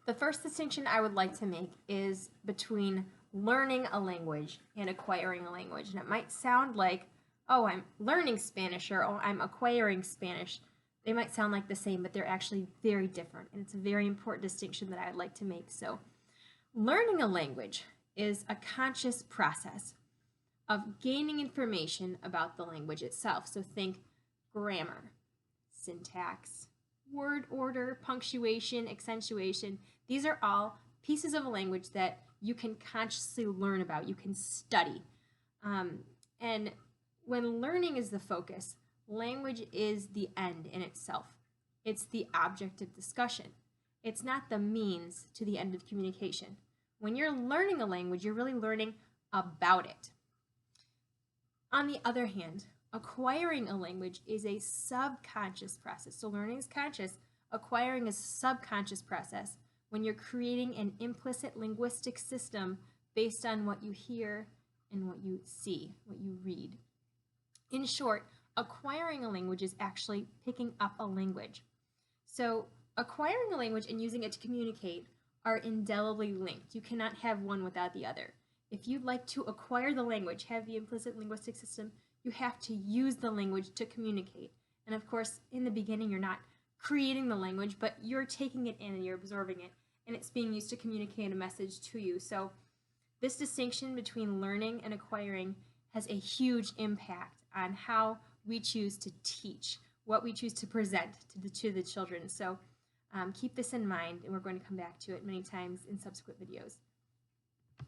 The first distinction I would like to make is between learning a language and acquiring a language. And it might sound like, oh, I'm learning Spanish or oh, I'm acquiring Spanish. They might sound like the same, but they're actually very different. And it's a very important distinction that I'd like to make. So, learning a language is a conscious process of gaining information about the language itself. So, think grammar, syntax, word order, punctuation, accentuation. These are all pieces of a language that you can consciously learn about, you can study. And when learning is the focus, language is the end in itself. It's the object of discussion. It's not the means to the end of communication. When you're learning a language, you're really learning about it. On the other hand, acquiring a language is a subconscious process. So learning is conscious, acquiring is a subconscious process when you're creating an implicit linguistic system based on what you hear and what you see, what you read. In short, acquiring a language is actually picking up a language. So acquiring a language and using it to communicate are indelibly linked. You cannot have one without the other. If you'd like to acquire the language, have the implicit linguistic system, you have to use the language to communicate. And of course, in the beginning, you're not creating the language, but you're taking it in and you're absorbing it, and it's being used to communicate a message to you. So this distinction between learning and acquiring has a huge impact on how we choose to teach, what we choose to present to the children. So keep this in mind, and we're going to come back to it many times in subsequent videos.